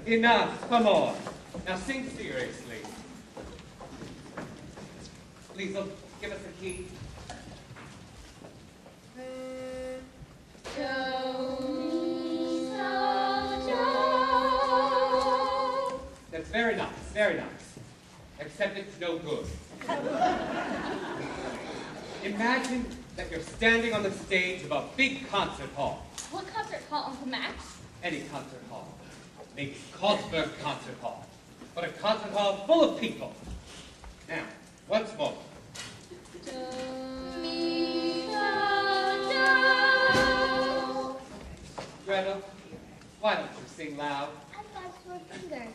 Enough, come on. Now sing seriously. Liesl, give us a key. That's very nice, very nice. Except it's no good. Imagine that you're standing on the stage of a big concert hall. What concert hall, Uncle Max? Any concert hall. Maybe Carlsberg Concert Hall. But a concert hall full of people. Now, once more. Gretel, why don't you sing loud? I've got a sore finger.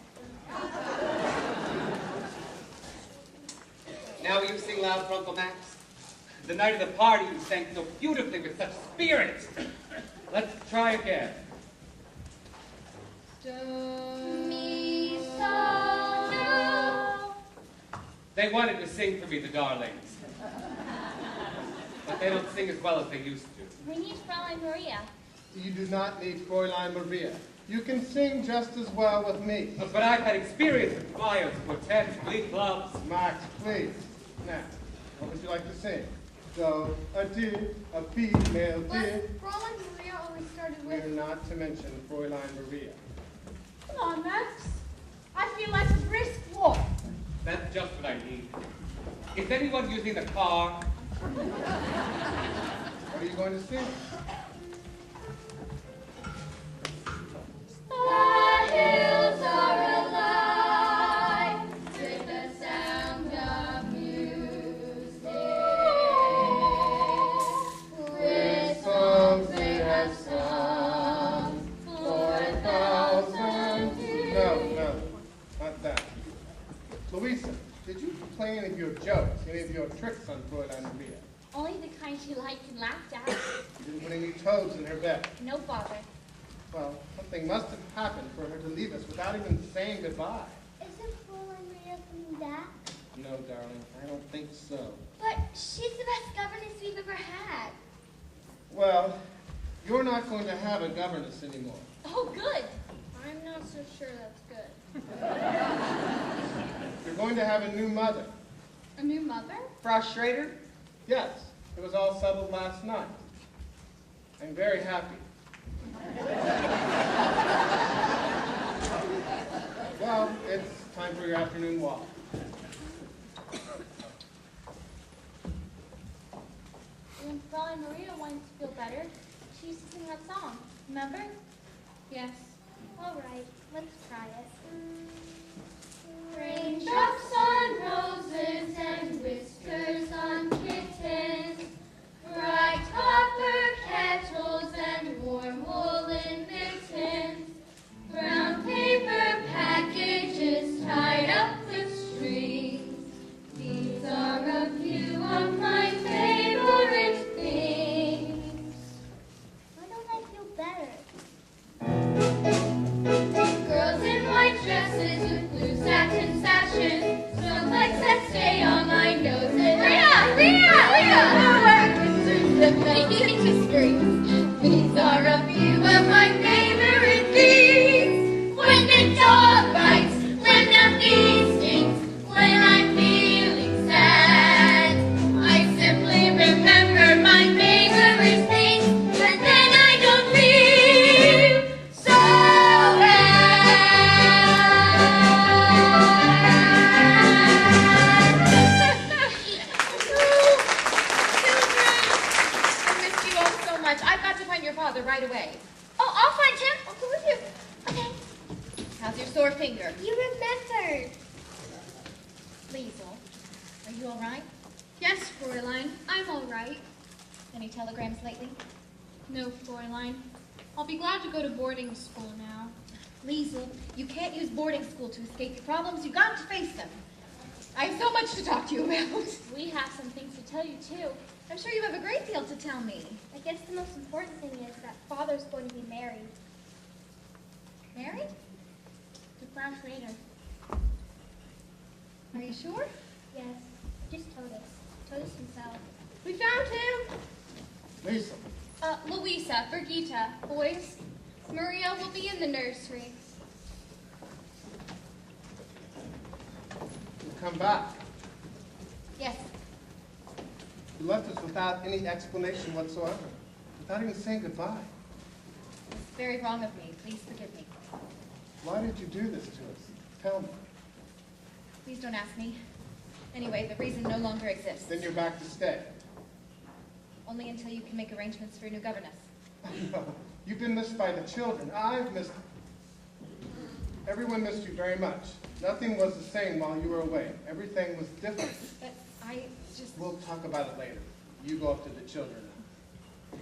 Now will you sing loud for Uncle Max? The night of the party you sang so beautifully with such spirit. Let's try again. They wanted to sing for me, the darlings. But they don't sing as well as they used to. We need Fräulein Maria. You do not need Fräulein Maria. You can sing just as well with me. But I've had experience with choirs, quartets, glee clubs. Max, please. Now, what would you like to sing? Do, a D, a B, male D. But Fräulein Maria always started with... We're not to mention Fräulein Maria. Come on, Max. I feel like a brisk walk. That's just what I need. Is anyone using the car? What are you going to sing? The hills are alive with the sound of music, with songs they have sung for 1,000 years. No, not that. Louisa, did you play any of your jokes, any of your tricks on Fräulein Maria? Only the kind she liked and laughed at. You didn't put any toads in her bed. No bother. Well, something must have happened for her to leave us without even saying goodbye. Isn't Fräulein Maria coming back? No, darling, I don't think so. But she's the best governess we've ever had. Well, you're not going to have a governess anymore. Oh, good. I'm not so sure that's good. You're going to have a new mother. A new mother? Frau Schrader? Yes, it was all settled last night. I'm very happy. Well, it's time for your afternoon walk. When Fräulein Maria wanted to feel better, she used to sing that song. Remember? Yes. All right, let's try it. Raindrops on roses and whiskers on kittens, bright copper kettles and warm woolen mittens, brown paper packages tied up with strings. These are a few of my favorite things. Why don't I feel better? Girls in white dresses with blue satin sashes, snowflakes that stay on my nose, and that make it into skirts. These are a few of my favorite things. When the dog bites, when the bee stings, when I'm feeling sad, I simply remember my favorite things, and then I don't feel so I've got to find your father right away. Oh, I'll find him. I'll go with you. Okay. How's your sore finger? You remembered. Liesl, are you all right? Yes, Fräulein, I'm all right. Any telegrams lately? No, Fräulein. I'll be glad to go to boarding school now. Liesl, you can't use boarding school to escape your problems. You've got to face them. I have so much to talk to you about. We have some things to tell you, too. I'm sure you have a great deal to tell me. I guess the most important thing is that Father's going to be married. Married? To Frau Schrader. Are you sure? Yes, just told us. Toast himself. We found him. Lisa, Louisa, Brigitta, boys. Maria will be in the nursery. you come back. Yes. You left us without any explanation whatsoever, without even saying goodbye. It's very wrong of me. Please forgive me. Why did you do this to us? Tell me. Please don't ask me. Anyway, the reason no longer exists. Then you're back to stay. Only until you can make arrangements for a new governess. You've been missed by the children. I've missed everyone missed you very much. Nothing was the same while you were away. Everything was different. But I just... We'll talk about it later. You go up to the children now.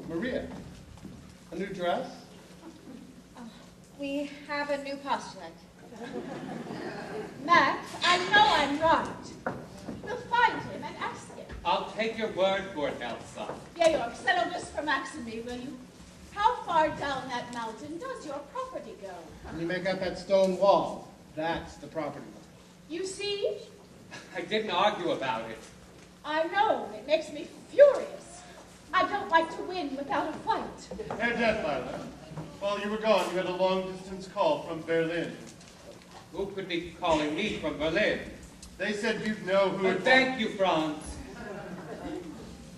Maria, a new dress? We have a new postulant. Max, I know I'm right. We'll find him and ask him. I'll take your word for it, Elsa. Georg, settle this for Max and me, will you? How far down that mountain does your property go? When you make out that stone wall, that's the property line. You see? I didn't argue about it. I know, it makes me furious. I don't like to win without a fight. Herr Detweiler, while you were gone, you had a long-distance call from Berlin. Who could be calling me from Berlin? They said you'd know who it was. Thank you, Franz.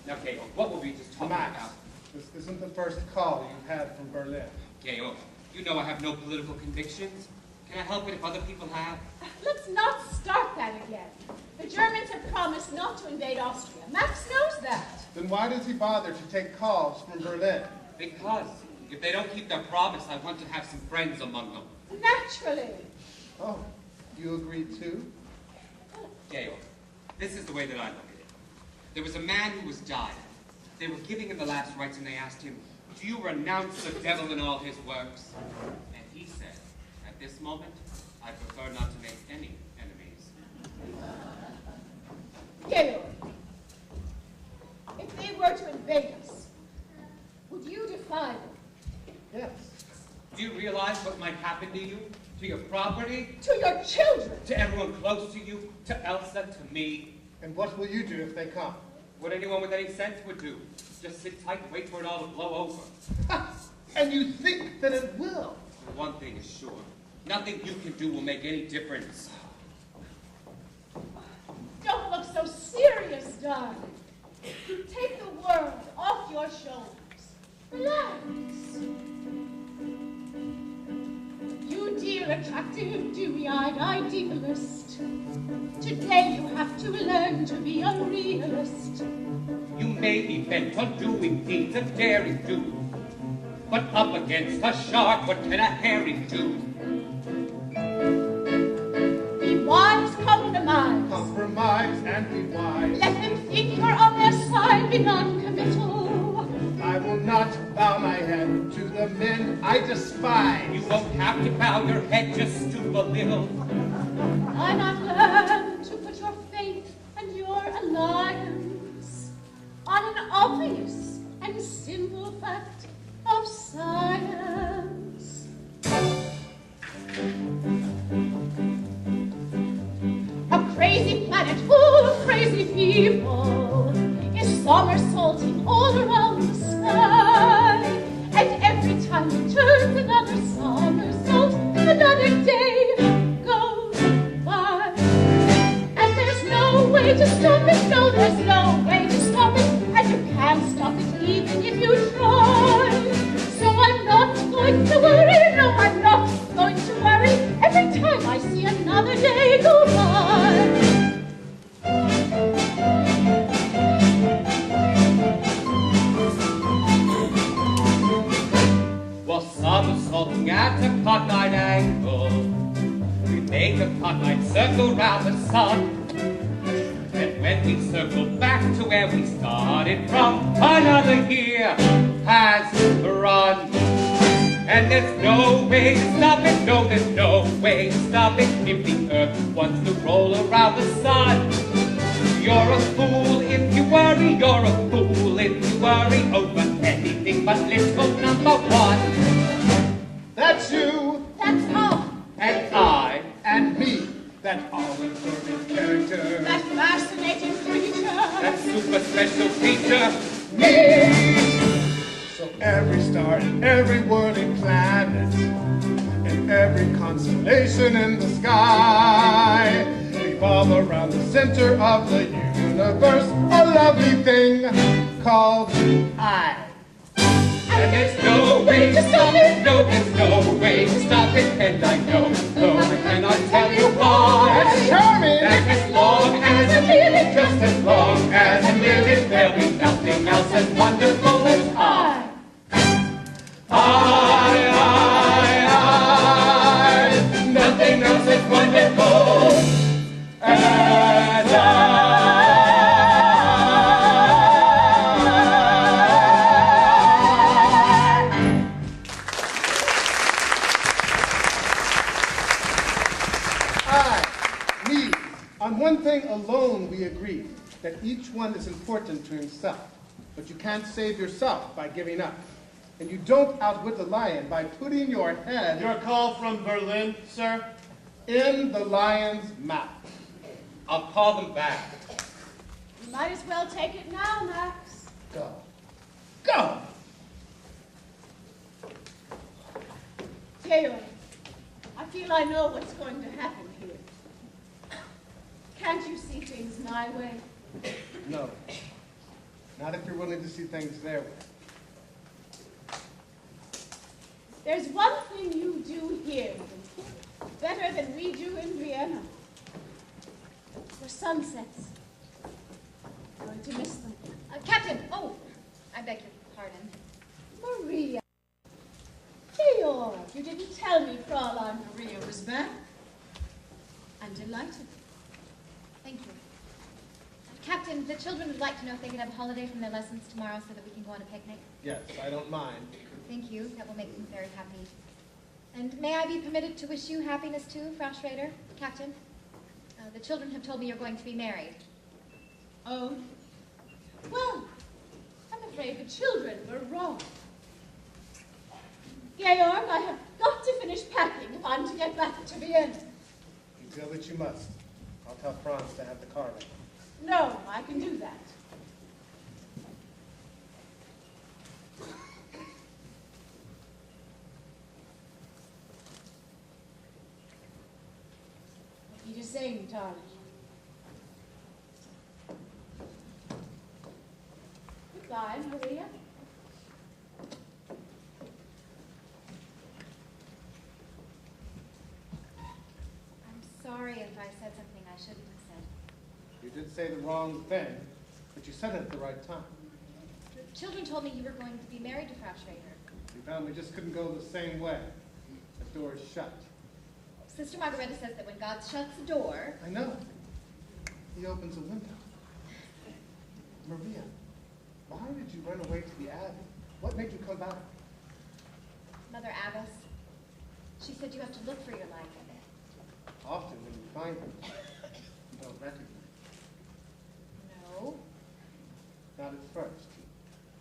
Now, Georg, what were we just talking Max, about? this isn't the first call you've had from Berlin. Georg, you know I have no political convictions. Can I help it if other people have? Let's not start that again. The Germans have promised not to invade Austria. Max knows that. Then why does he bother to take calls from Berlin? Because if they don't keep their promise, I want to have some friends among them. Naturally. Oh, you agreed too? Georg, this is the way that I look at it. There was a man who was dying. They were giving him the last rites, and they asked him, "Do you renounce the devil and all his works?" And he said, "At this moment, I prefer not to make any enemies." Georg, if they were to invade us, would you defy them? Yes. Do you realize what might happen to you, to your property, To your children? to everyone close to you, to Elsa, to me? And what will you do if they come? What anyone with any sense would do. Just sit tight and wait for it all to blow over. And you think that it will? One thing is sure. Nothing you can do will make any difference. Don't look so serious, darling. Take the world off your shoulders. Relax. You dear, attractive, dewy-eyed idealist. Today you have to learn to be a realist. You may be bent on doing deeds of daring do, but up against a shark, what can a herring do? Be wise, compromise. Compromise and be wise. Let them think you're on their side, be non-committal. I will not bow my head to the men I despise. You won't have to bow your head, just stoop a little. Why not learn to put your faith and your alliance on an obvious and simple fact of science? A crazy planet full of crazy people is somersaulting all around the sky. And every time it turns another somersault, another day goes by. And there's no way to stop it, no, there's no way to stop it. And you can't stop it even if you try. So I'm not going to worry, no, I'm not going to worry every time I see another day go by. While somersaulting at a cockeyed angle, we make a cockeyed circle round the sun. And when we circle back to where we started from, another year has run. And there's no way to stop it, no, there's no way to stop it. If the earth wants to roll around the sun, you're a fool if you worry, you're a fool if you worry over anything but little number one. That's you That's all. And I, and me, that all-absorbing character. That fascinating creature. super special creature, me. So every star and every whirling planet and every constellation in the sky revolve around the center of the universe, a lovely thing called I. And there's no way to stop it, no, there's no way to stop it, and I know, though I cannot tell you why. That's charming! That as long as I live it, just as long as I live it, there'll be nothing else as wonderful as I. Nothing else as wonderful as I. Me. On one thing alone we agree, that each one is important to himself. But you can't save yourself by giving up. And you don't outwit the lion by putting your head Your call from Berlin, sir? in the lion's mouth. I'll call them back. You might as well take it now, Max. Go. Go! Theo, I feel I know what's going to happen here. Can't you see things my way? No. Not if you're willing to see things their way. There's one thing you do here better than we do in Vienna. For sunsets. I'm going to miss them. Captain, oh, I beg your pardon. Maria. Theo, you didn't tell me Fraulein Maria was back. I'm delighted. Thank you. Captain, the children would like to know if they could have a holiday from their lessons tomorrow so that we can go on a picnic. Yes, I don't mind. Thank you. That will make them very happy. And may I be permitted to wish you happiness too, Frau Schrader, Captain? The children have told me you're going to be married. Oh, well, I'm afraid the children were wrong. Georg, I have got to finish packing if I'm to get back to Vienna. You feel that you must. I'll tell Franz to have the car ready. No, I can do that. What are you saying, darling? Goodbye, Maria. I'm sorry if I said something I shouldn't have said. You did say the wrong thing, but you said it at the right time. The children told me you were going to be married to Frau Schrader. We found we just couldn't go the same way. The door is shut. Sister Margareta says that when God shuts a door, I know. He opens a window. Maria, why did you run away to the Abbey? What made you come back? Mother Abbess, she said you have to look for your life in it. Often when you find them, you don't recognize No. them. Not at first.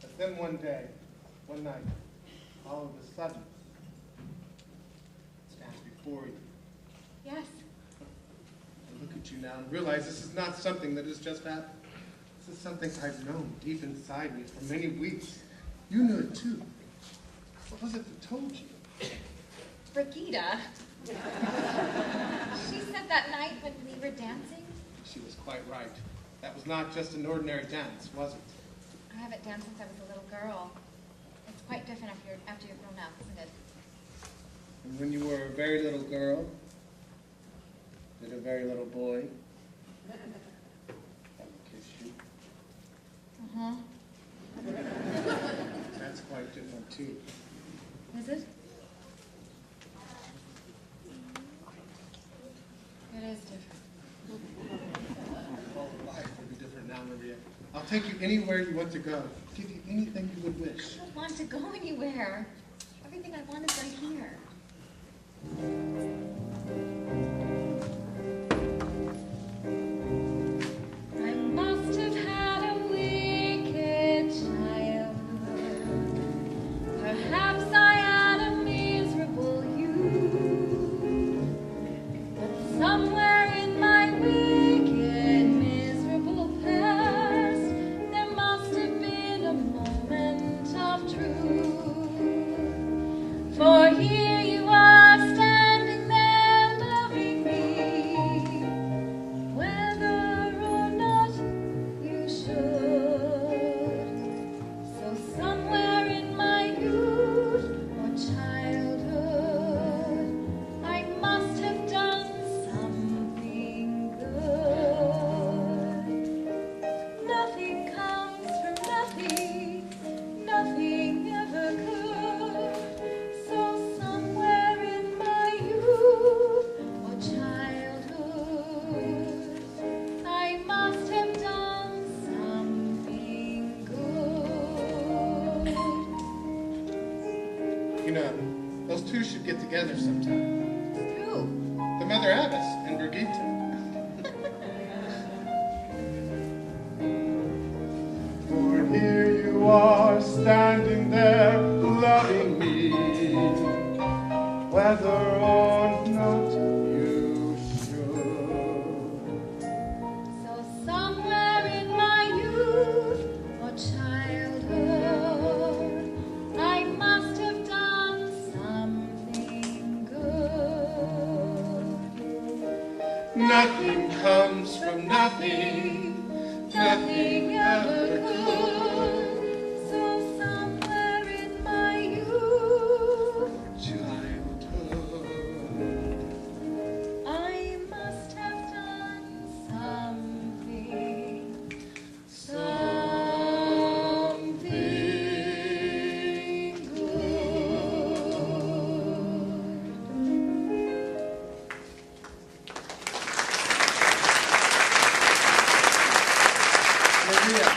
But then one day, one night, all of a sudden, it stands before you. Yes. I look at you now and realize this is not something that has just happened. This is something I've known deep inside me for many weeks. You knew it too. What was it that told you? Brigida. She said that night when we were dancing. She was quite right. That was not just an ordinary dance, was it? I haven't danced since I was a little girl. It's quite different after you're grown up, isn't it? And when you were a very little girl, did a very little boy kiss you? Uh-huh. That's quite different too. Is it? It is different. All of life will be different now, Maria. I'll take you anywhere you want to go. Give you anything you would wish. I don't want to go anywhere. Everything I want is right here. I must have had a wicked childhood. Perhaps I had a miserable youth. But somewhere in my wicked, miserable past, Nothing comes from nothing, nothing ever could. So somewhere in my youth or childhood, I must have done something good. You know, those two should get together sometime. Who? The Mother Abbess and Brigitte. For here you are standing there loving me, whether or not you should. So somewhere in my youth or childhood, I must have done something good. Nothing comes from nothing, nothing ever could. So somewhere in my youth, Childhood. I must have done something Maria,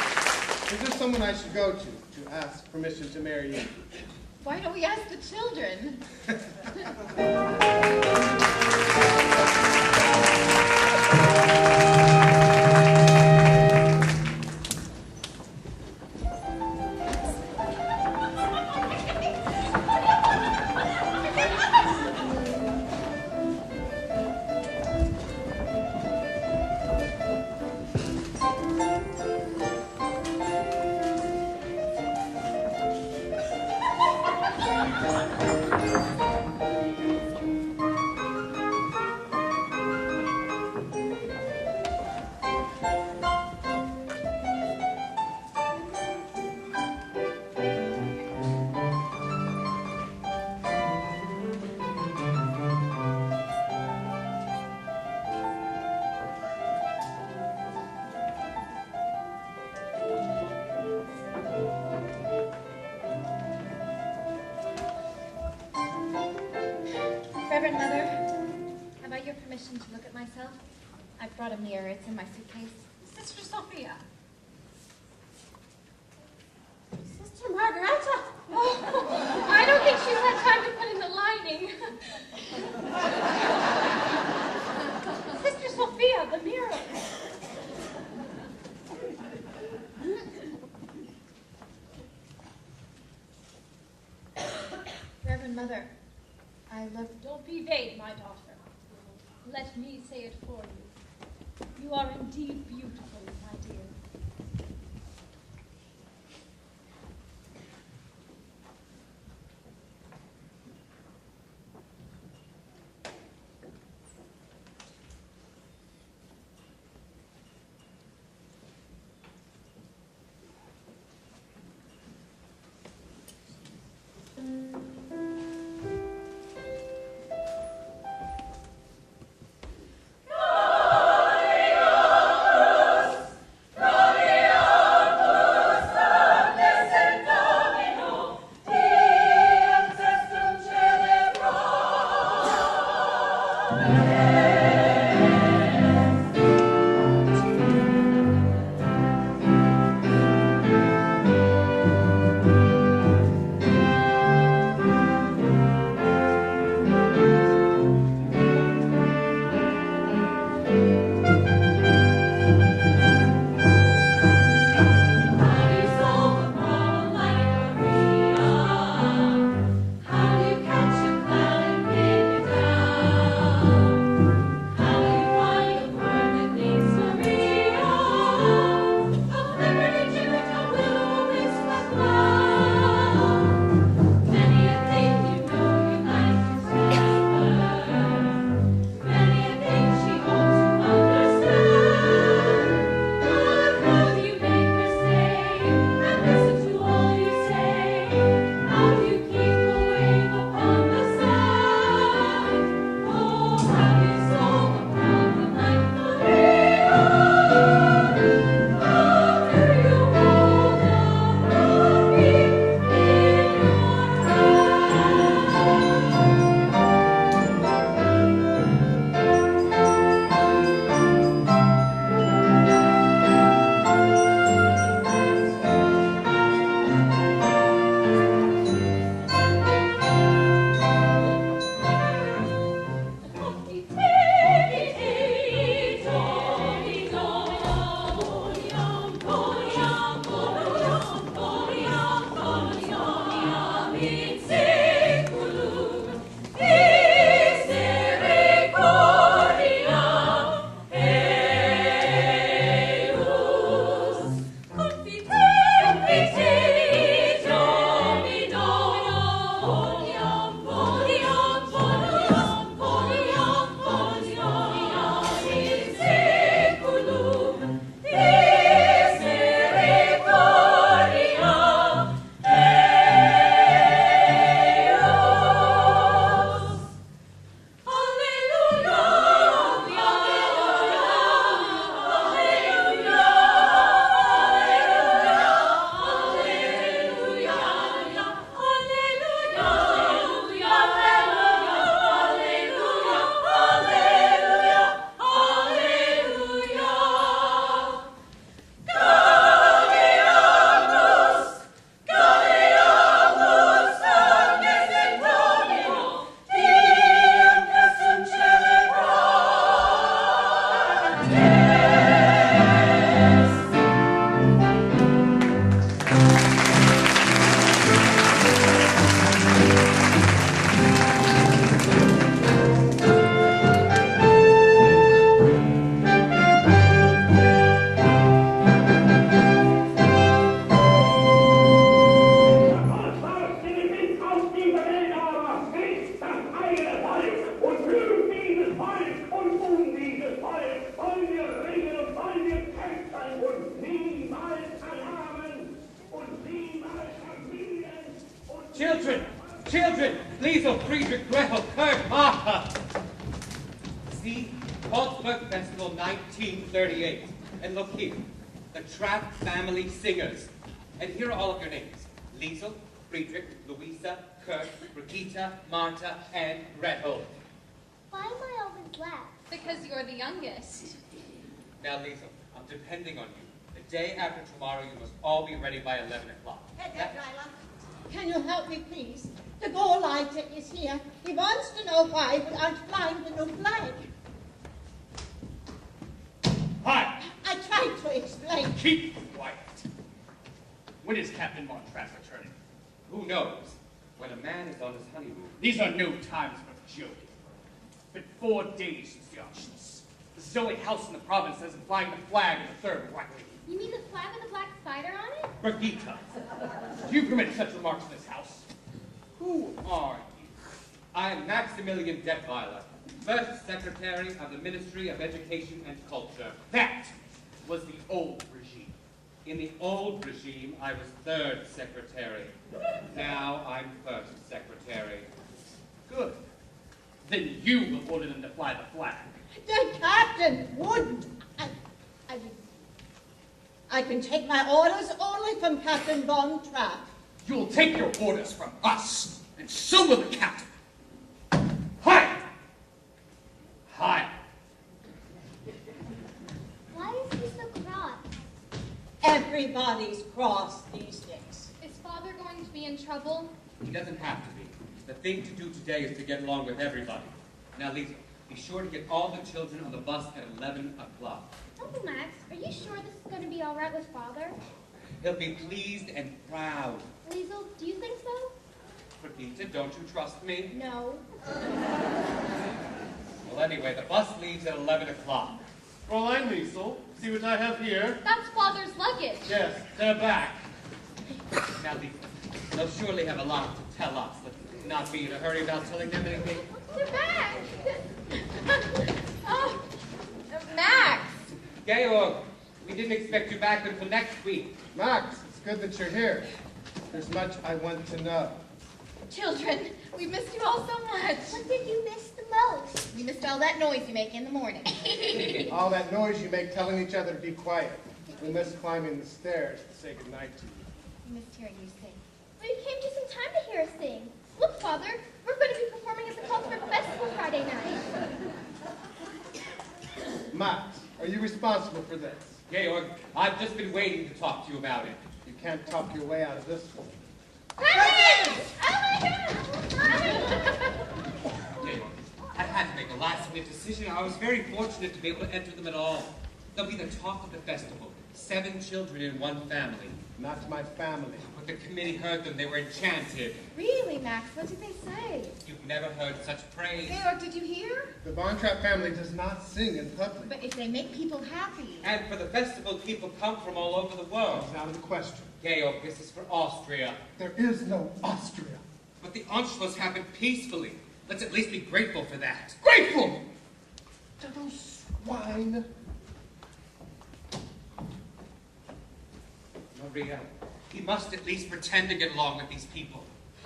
is there someone I should go to ask permission to marry you? Why don't we ask the children? Reverend Mother, have I your permission to look at myself? I've brought a mirror. It's in my suitcase. Sister Sophia. Sister Margaretta. Oh, I don't think she's had time to put in the lining. Sister Sophia, the mirror. Reverend Mother, I look... Don't be vague, my daughter. Let me say it for you. You are indeed beautiful, my dear. Children! Children! Liesel, Friedrich, Gretel, Kurt, Martha! See? Salzburg Festival 1938. And look here. The Trapp Family Singers. And here are all of your names. Liesel, Friedrich, Louisa, Kurt, Brigitte, Martha, and Gretel. Why am I always last? Because you're the youngest. Now, Liesel, I'm depending on you. The day after tomorrow, you must all be ready by 11 o'clock. Can you help me, please? The goal lighter is here. He wants to know why we aren't flying the new flag. Hi! I tried to explain. Keep quiet. When is Captain Montrat returning? Who knows? When a man is on his honeymoon. These are no times for joking. It's been 4 days since the auctions. This is the only house in the province that isn't flying the flag in the third rank. You mean the flag with the black spider on it? Brigitte. Do you permit such remarks in this house? Who are you? I am Maximilian Detweiler, First Secretary of the Ministry of Education and Culture. That was the old regime. In the old regime, I was third secretary. Now I'm first secretary. Good. Then you will order them to fly the flag. The captain wouldn't. I can take my orders only from Captain Von Trapp. You'll take your orders from us, and so will the captain. Hi! Hi. Why is he so cross? Everybody's cross these days. Is Father going to be in trouble? He doesn't have to be. The thing to do today is to get along with everybody. Now, Lisa, be sure to get all the children on the bus at 11 o'clock. Uncle Max, are you sure this is going to be all right with Father? He'll be pleased and proud. Liesel, do you think so? Brigitte, don't you trust me? No. Well, anyway, the bus leaves at 11 o'clock. Fräulein Liesel, see what I have here? That's Father's luggage. Yes, they're back. Now, Lisa, they'll surely have a lot to tell us. Let's not be in a hurry about telling them anything. They're back. Oh, Max. Georg, we didn't expect you back until next week. Max, it's good that you're here. There's much I want to know. Children, we missed you all so much. What did you miss the most? We missed all that noise you make in the morning. All that noise you make telling each other to be quiet. We miss climbing the stairs to say goodnight to you. We missed hearing you sing. Well, you came just in time to hear us sing. Look, Father, we're going to be performing at the Salzburg Festival Friday night. Max, are you responsible for this? Georg, I've just been waiting to talk to you about it. You can't talk your way out of this one. Presents! Oh my God! Georg, I had to make a last-minute decision. I was very fortunate to be able to enter them at all. They'll be the talk of the festival. 7 children in one family. Not my family. When the committee heard them, they were enchanted. Really, Max? What did they say? You've never heard such praise. Georg, did you hear? The Von Trapp family does not sing in public. But if they make people happy. And for the festival, people come from all over the world. It's out of the question. Georg, this is for Austria. There is no Austria. But the Anschluss happened peacefully. Let's at least be grateful for that. Grateful to those swine. Maria, he must at least pretend to get along with these people.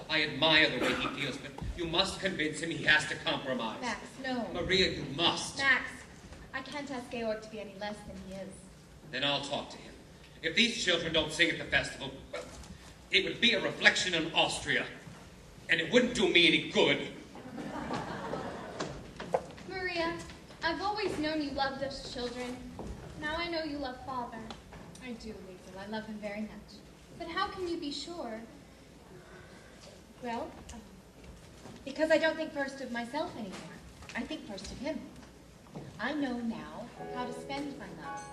I admire the way he feels, but you must convince him he has to compromise. Max, no. Maria, you must. Max, I can't ask Georg to be any less than he is. Then I'll talk to him. If these children don't sing at the festival, well, it would be a reflection on Austria, and it wouldn't do me any good. Maria, I've always known you loved us children. Now I know you love Father. I do, Liesel. I love him very much. But how can you be sure? Well, because I don't think first of myself anymore. I think first of him. I know now how to spend my love.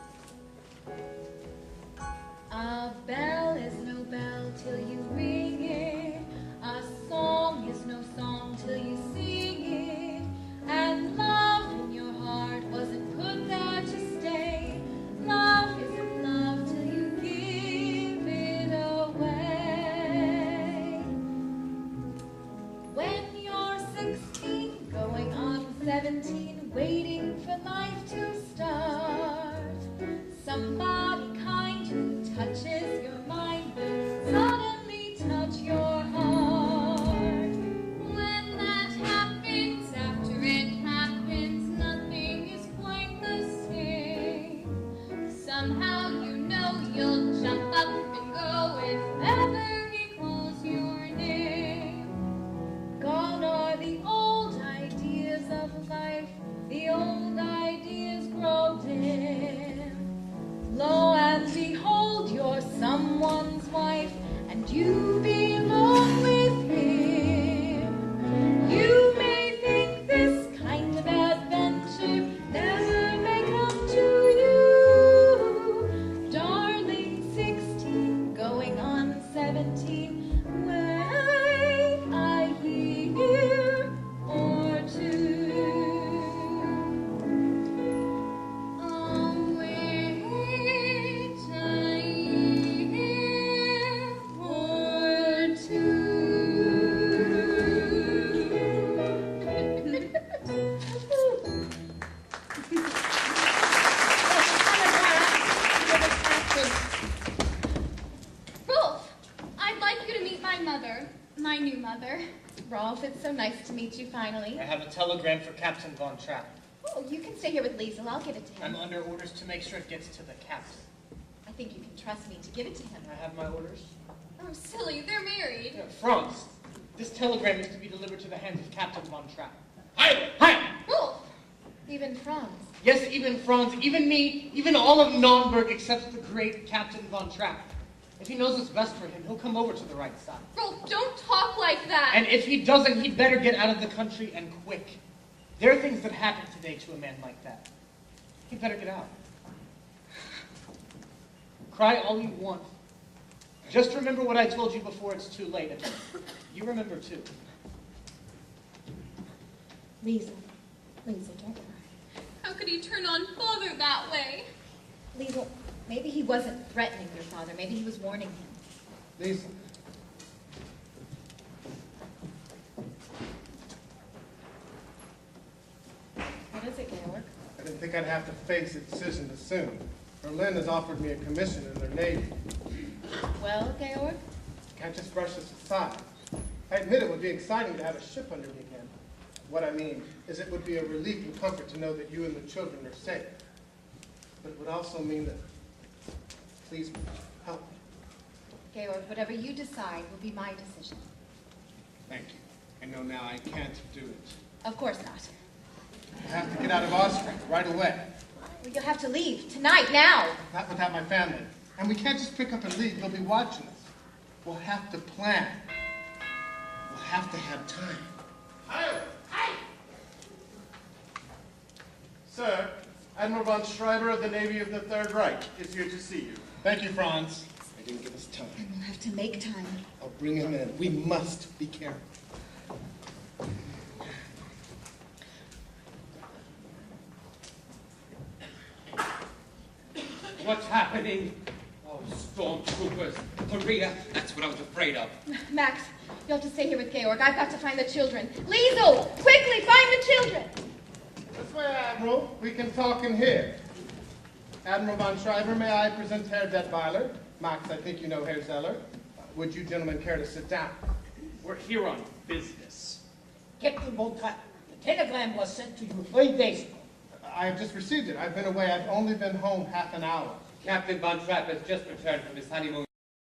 A bell is no bell till you ring it. A song is no song till you sing it. And love in your heart wasn't put there to stay. Love isn't love till you give it away. When you're 16, going on 17, waiting for life to start, somebody kind who touches your mind will suddenly touch your heart. 17. Wait a year or two. Oh, wait a year or two. Rolf, I'd like you to meet my mother, my new mother. Rolf, it's so nice to meet you finally. I have a telegram for Captain Von Trapp. Oh, you can stay here with Liesel. I'll give it to him. I'm under orders to make sure it gets to the captain. I think you can trust me to give it to him. I have my orders. Oh, silly, they're married. Yeah, Franz, this telegram is to be delivered to the hands of Captain Von Trapp. Hi! Hi! Rolf, Even Franz. Yes, even Franz, even me, even all of Nürnberg except the great Captain Von Trapp. If he knows what's best for him, he'll come over to the right side. Rolf, don't talk like that. And if he doesn't, he'd better get out of the country and quick. There are things that happen today to a man like that. He'd better get out. Cry all you want. Just remember what I told you before it's too late. And you remember too. Liesel. Liesel, don't cry. How could he turn on Father that way? Liesel, maybe he wasn't threatening your father. Maybe he was warning him. Liesel. What is it, Georg? I didn't think I'd have to face a decision this soon. Berlin has offered me a commission in their navy. Well, Georg? Can't just brush this aside. I admit it would be exciting to have a ship under me again. What I mean is it would be a relief and comfort to know that you and the children are safe. But it would also mean that, please, help me. Georg, whatever you decide will be my decision. Thank you. I know now I can't do it. Of course not. I have to get out of Austria right away. Well, you'll have to leave tonight, now. Not without my family. And we can't just pick up and leave. They'll be watching us. We'll have to plan. We'll have to have time. Hi! Sir, Admiral von Schreiber of the Navy of the Third Reich is here to see you. Thank you, Franz. They didn't give us time. And we'll have to make time. I'll bring him in. We must be careful. What's happening? Oh, stormtroopers. Maria, that's what I was afraid of. Max, you'll have to stay here with Georg. I've got to find the children. Liesel, quickly, find the children. This way, Admiral. We can talk in here. Admiral von Schreiber, may I present Herr Detweiler? Max, I think you know Herr Zeller. Would you gentlemen care to sit down? We're here on business. Captain Von Trapp, the telegram was sent to you 3 days ago. I have just received it. I've been away. I've only been home half an hour. Captain Von Trapp has just returned from his honeymoon